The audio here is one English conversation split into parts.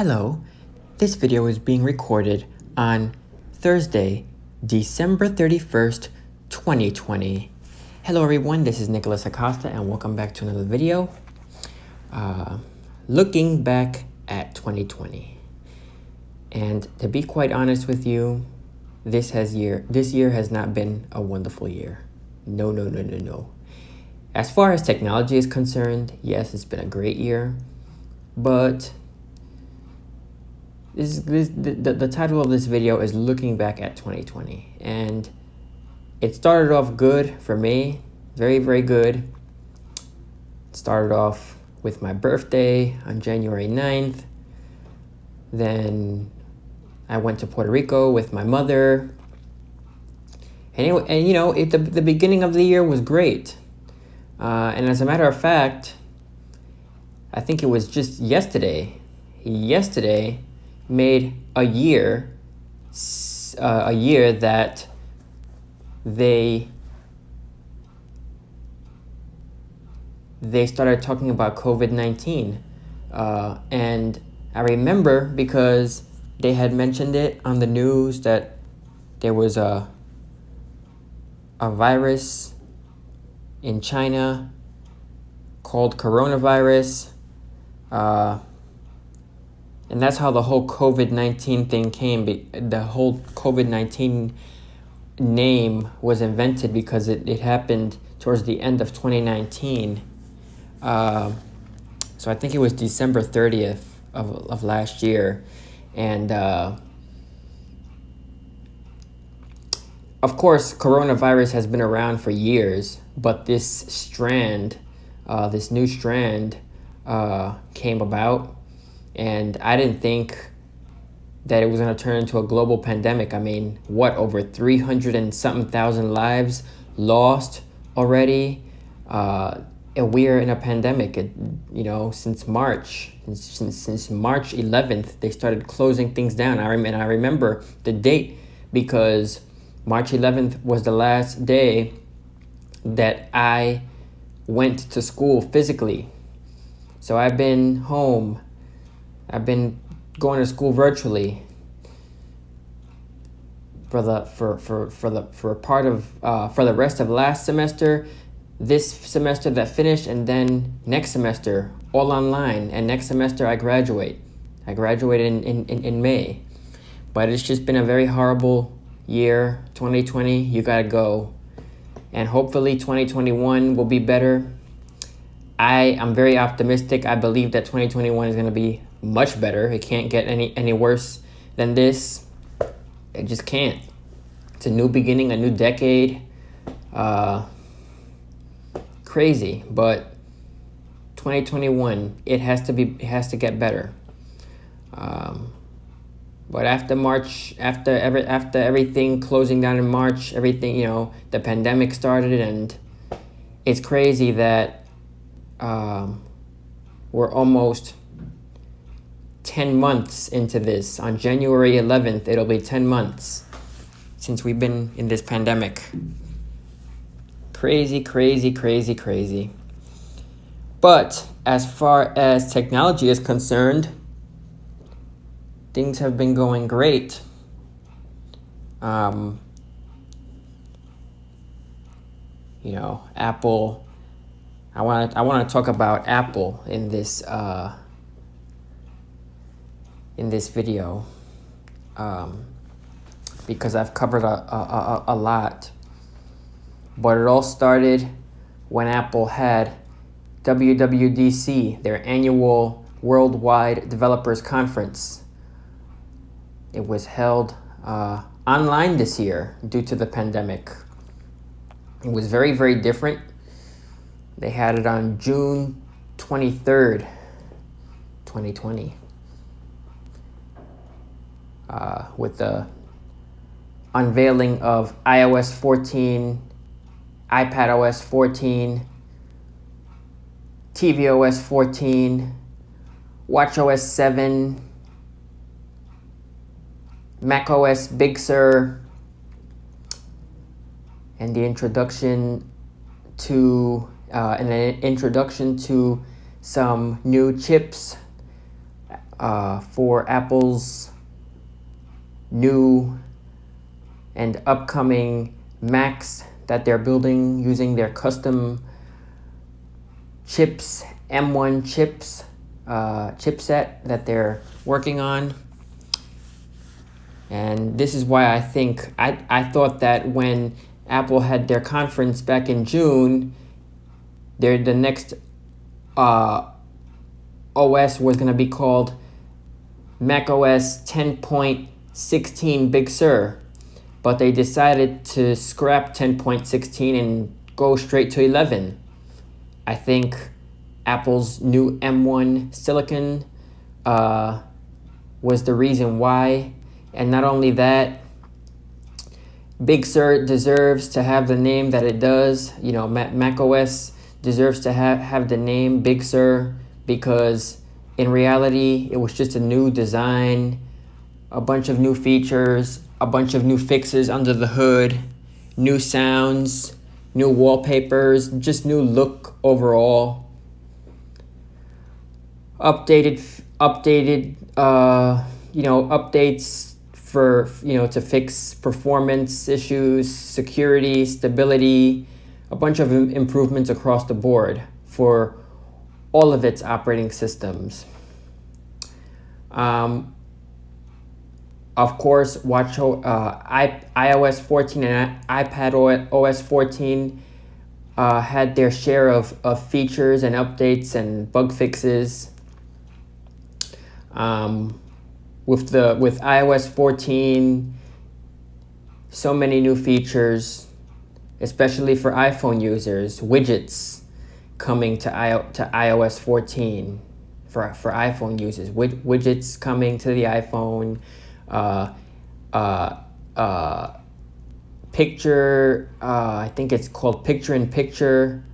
Hello, this video is being recorded on Thursday, December 31st, 2020. Hello everyone, this is Nicholas Acosta and welcome back to another video. Looking back at 2020. And to be quite honest with you, this year has not been a wonderful year. No. As far as technology is concerned, yes, it's been a great year, but the title of this video is looking back at 2020, and it started off good for me, very good. It started off with my birthday on January 9th. Then I went to Puerto Rico with my mother. The beginning of the year was great. And as a matter of fact, I think it was just yesterday made a year that they started talking about COVID-19. And I remember because they had mentioned it on the news that there was a virus in China called coronavirus. And that's how the whole COVID-19 thing came. The whole COVID-19 name was invented because it happened towards the end of 2019. So I think it was December 30th of last year. And of course, coronavirus has been around for years, but this new strand came about. And I didn't think that it was going to turn into a global pandemic. I mean, over 300 and something thousand lives lost already? And we're in a pandemic, since March. Since March 11th, they started closing things down. I remember the date because March 11th was the last day that I went to school physically. So I've been home. I've been going to school virtually for the rest of last semester, this semester that finished, and then next semester all online. And next semester I graduate. I graduated in May. But it's just been a very horrible year. 2020, you gotta go. And hopefully 2021 will be better. I am very optimistic. I believe that 2021 is gonna be much better. It can't get any worse than this. It just can't. It's a new beginning, a new decade. Crazy, but 2021, it has to get better. But after March, after everything closing down in March, everything, the pandemic started, and it's crazy that we're almost 10 months into this. On January 11th, it'll be 10 months since we've been in this pandemic. Crazy. But as far as technology is concerned, things have been going great. Apple. I want to talk about Apple in this video, because I've covered a lot. But it all started when Apple had WWDC, their annual Worldwide Developers Conference. It was held online this year due to the pandemic. It was very different. They had it on June 23rd, 2020. With the unveiling of iOS 14, iPadOS 14, tvOS 14, watchOS 7, macOS Big Sur, and an introduction to some new chips for Apple's new and upcoming Macs that they're building using their custom chips, M1 chips, chipset that they're working on. And this is why I think I thought that when Apple had their conference back in June, the next OS was going to be called macOS 10.16 Big Sur, but they decided to scrap 10.16 and go straight to 11. I think Apple's new M1 Silicon was the reason why. And not only that, Big Sur deserves to have the name that it does. You know, macOS deserves to have the name Big Sur, because in reality, it was just a new design, a bunch of new features, a bunch of new fixes under the hood, new sounds, new wallpapers, just new look overall. Updated, updates for, to fix performance issues, security, stability, a bunch of improvements across the board for all of its operating systems. Of course, iOS 14 and iPad OS 14 had their share of features and updates and bug fixes. With iOS 14, so many new features, especially for iPhone users, widgets coming to iOS 14 for iPhone users, widgets coming to the iPhone, picture, I think it's called Picture-in-Picture,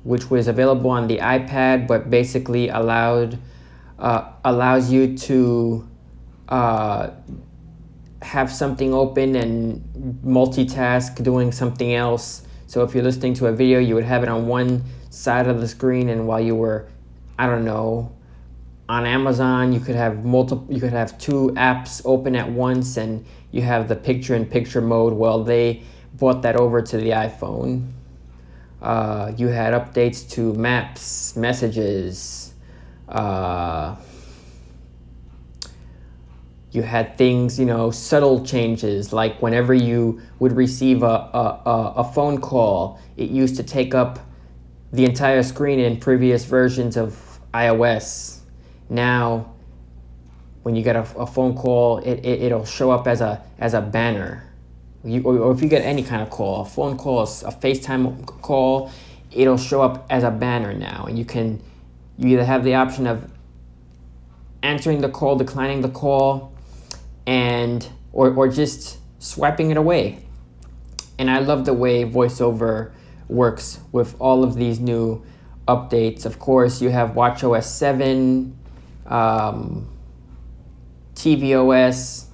which was available on the iPad, but basically allows you to have something open and multitask doing something else. So if you're listening to a video, you would have it on one side of the screen, and while you were, on Amazon, you could have two apps open at once, and you have the picture-in-picture mode. Well, they brought that over to the iPhone. You had updates to Maps, Messages. You had things, subtle changes, like whenever you would receive a phone call, it used to take up the entire screen in previous versions of iOS. Now, when you get a phone call, it'll show up as a banner. Or if you get any kind of call, a phone call, a FaceTime call, it'll show up as a banner now. And you either have the option of answering the call, declining the call, or just swiping it away. And I love the way VoiceOver works with all of these new updates. Of course, you have watchOS 7, tvOS,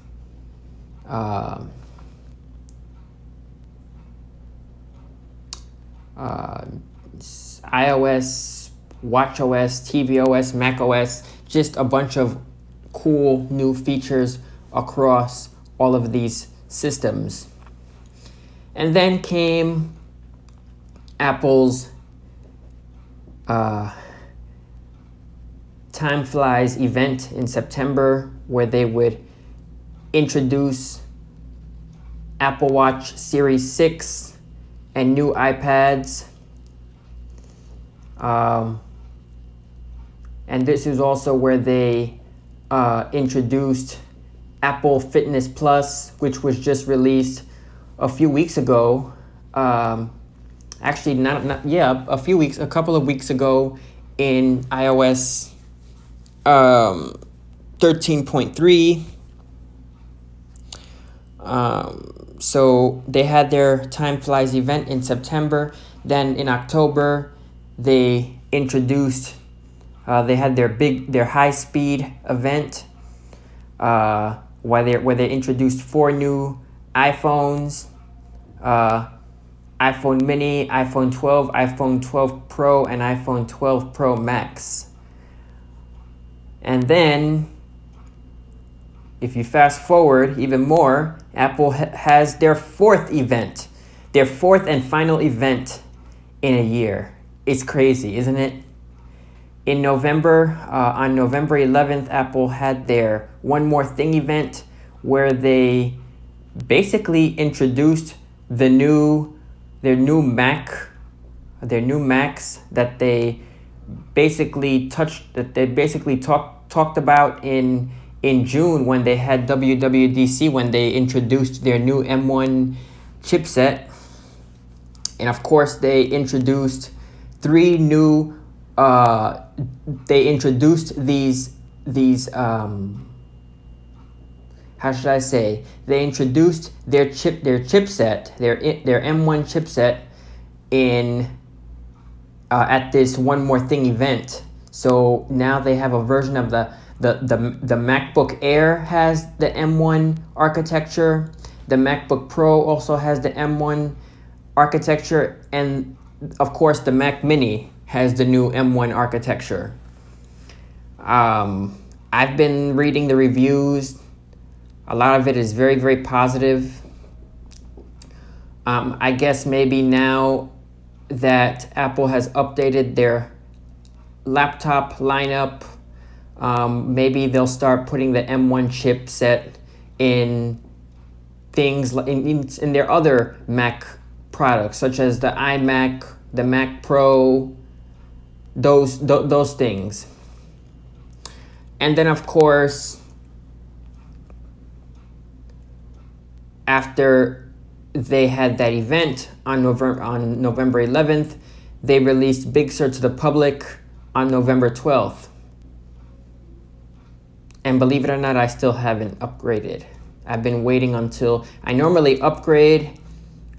iOS, watchOS, tvOS, macOS, just a bunch of cool new features across all of these systems. And then came Apple's Time Flies event in September, where they would introduce Apple Watch Series 6 and new iPads. And this is also where they introduced Apple Fitness Plus, which was just released a few weeks ago. Actually, a couple of weeks ago in iOS 13.3. So they had their Time Flies event in September. Then in October, they introduced, they had their high-speed event, where they introduced 4 new iPhones, iPhone mini, iPhone 12, iPhone 12 Pro, and iPhone 12 Pro Max. And then, if you fast forward even more, Apple has their fourth and final event in a year. It's crazy, isn't it? In November, on November 11th, Apple had their One More Thing event where they basically introduced their new Macs that they basically talked about in June when they had WWDC, when they introduced their new M1 chipset. And of course, they introduced these how should I say? They introduced their chipset, their M1 chipset at this One More Thing event. So now they have a version of the MacBook Air has the M1 architecture. The MacBook Pro also has the M1 architecture, and of course the Mac Mini has the new M1 architecture. I've been reading the reviews. A lot of it is very, very positive. I guess maybe now that Apple has updated their laptop lineup, maybe they'll start putting the M1 chipset in things in their other Mac products, such as the iMac, the Mac Pro, those things. And then, of course, after they had that event on November 11th, they released Big Sur to the public on November 12th. And believe it or not, I still haven't upgraded. I've been waiting until, I normally upgrade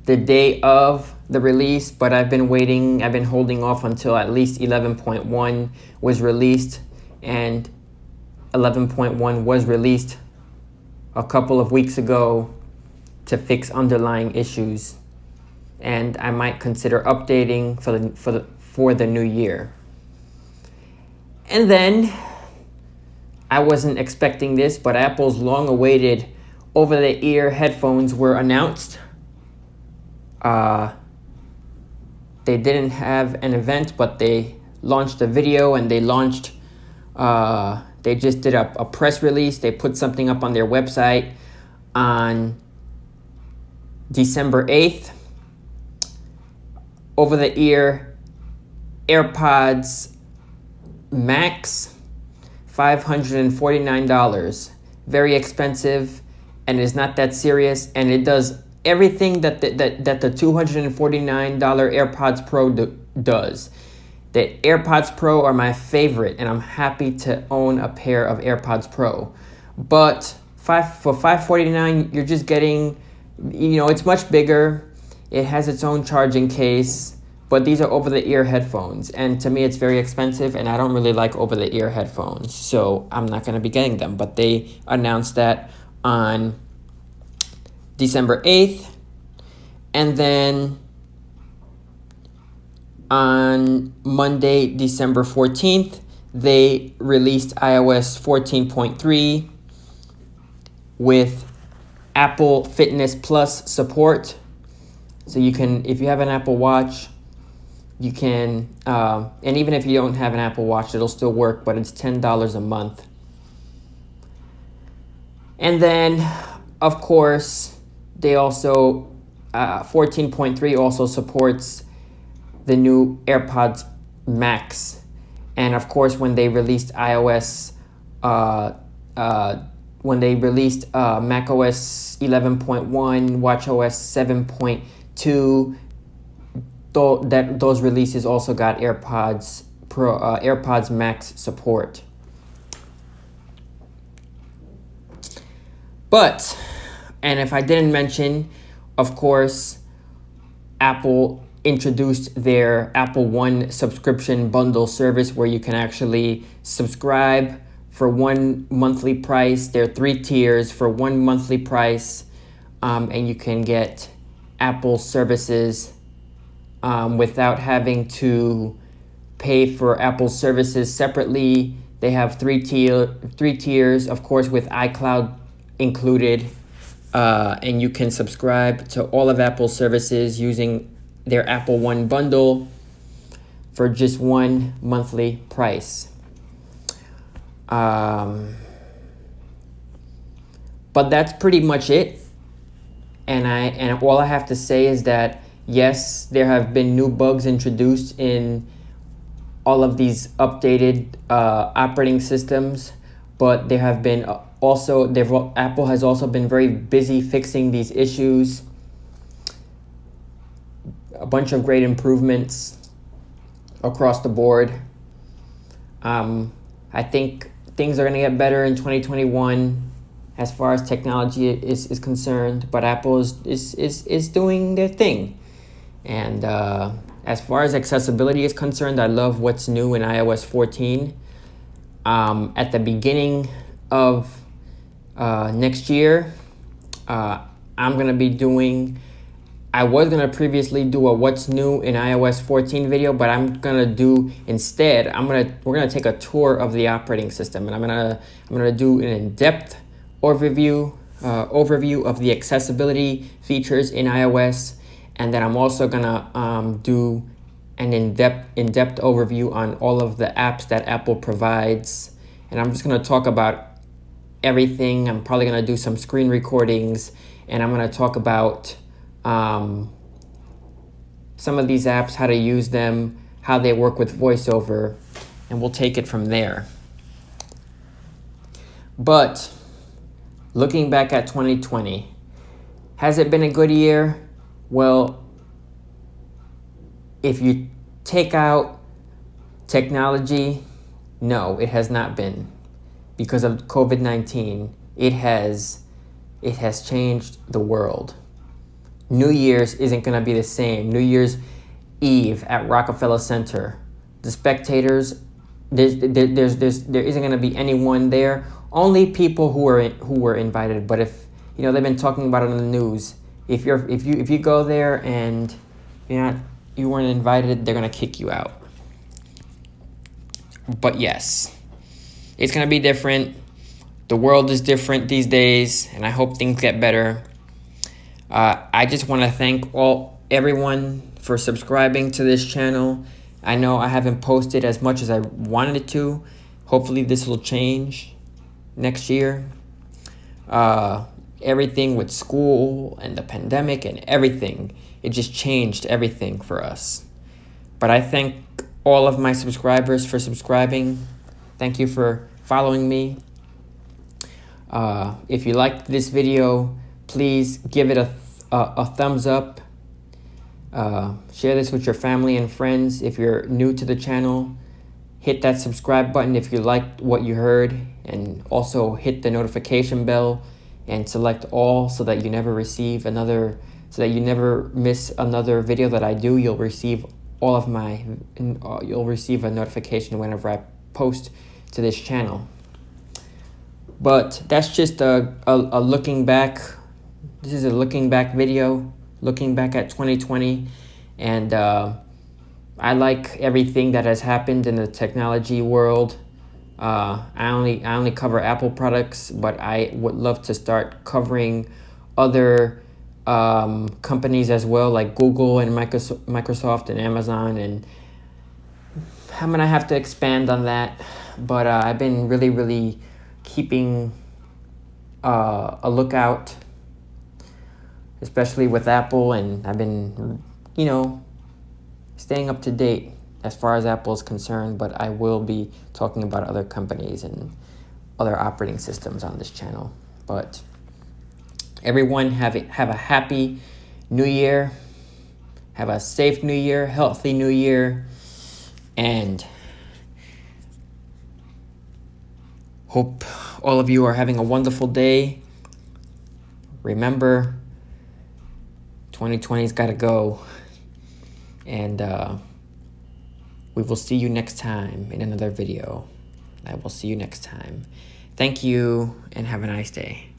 the day of the release, but I've been holding off until at least 11.1 was released, and 11.1 was released a couple of weeks ago to fix underlying issues, and I might consider updating for the new year. And then, I wasn't expecting this, but Apple's long-awaited over-the-ear headphones were announced. They didn't have an event, but they launched a video, and they just did a press release. They put something up on their website on December 8th. Over-the-ear AirPods Max, $549. Very expensive, and it's not that serious, and it does everything that the $249 AirPods Pro does. The AirPods Pro are my favorite, and I'm happy to own a pair of AirPods Pro. But for $549, you're just getting, it's much bigger. It has its own charging case, but these are over-the-ear headphones, and to me it's very expensive, and I don't really like over-the-ear headphones, so I'm not going to be getting them. But they announced that on December 8th, and then on Monday, December 14th, they released iOS 14.3 with Apple Fitness Plus support. So you can, if you have an Apple Watch, you can, and even if you don't have an Apple Watch, it'll still work, but it's $10 a month. And then, of course, they also, 14.3 also supports the new AirPods Max. And of course, when they released macOS 11.1, watchOS 7.2, those releases also got AirPods Pro, AirPods Max support. But, and if I didn't mention, of course, Apple introduced their Apple One subscription bundle service where you can actually subscribe for one monthly price. There are 3 tiers for one monthly price, and you can get Apple services without having to pay for Apple services separately. They have three tiers, of course, with iCloud included. And you can subscribe to all of Apple's services using their Apple One bundle for just one monthly price. But that's pretty much it. And all I have to say is that yes, there have been new bugs introduced in all of these updated operating systems, but there have been Apple has also been very busy fixing these issues. A bunch of great improvements across the board. I think things are going to get better in 2021 as far as technology is concerned, but Apple is doing their thing. And as far as accessibility is concerned, I love what's new in iOS 14. At the beginning of next year, I'm going to be doing... I was going to previously do a what's new in iOS 14 video, but I'm going to do instead, we're going to take a tour of the operating system, and I'm going to do an in-depth overview of the accessibility features in iOS, and then I'm also going to do an in-depth overview on all of the apps that Apple provides, and I'm just going to talk about everything. I'm probably going to do some screen recordings, and I'm going to talk about some of these apps, how to use them, how they work with VoiceOver, and we'll take it from there. But looking back at 2020, has it been a good year? Well, if you take out technology, no, it has not been. Because of COVID-19, it has changed the world. New Year's isn't going to be the same. New Year's Eve at Rockefeller Center, the spectators, there isn't going to be anyone there. Only people who were invited. But if they've been talking about it on the news. If you go there and you weren't invited, they're going to kick you out. But yes, it's going to be different. The world is different these days, and I hope things get better. I just want to thank everyone for subscribing to this channel. I know I haven't posted as much as I wanted it to. Hopefully this will change next year. Everything with school and the pandemic and everything, it just changed everything for us. But I thank all of my subscribers for subscribing. Thank you for following me. If you liked this video, please give it a thumbs up. Share this with your family and friends. If you're new to the channel, hit that subscribe button if you liked what you heard, and also hit the notification bell and select all so that you never miss another video that I do. You'll receive you'll receive a notification whenever I post to this channel. But that's just a looking back. This is a looking back video, looking back at 2020, and I like everything that has happened in the technology world. I only cover Apple products, but I would love to start covering other companies as well, like Google and Microsoft and Amazon, and I'm gonna have to expand on that. But I've been really keeping a lookout, especially with Apple, and I've been staying up to date as far as Apple is concerned. But I will be talking about other companies and other operating systems on this channel. But everyone have a happy new year, have a safe new year, healthy new year, and hope all of you are having a wonderful day. Remember, 2020's got to go, and we will see you next time in another video. I will see you next time. Thank you, and have a nice day.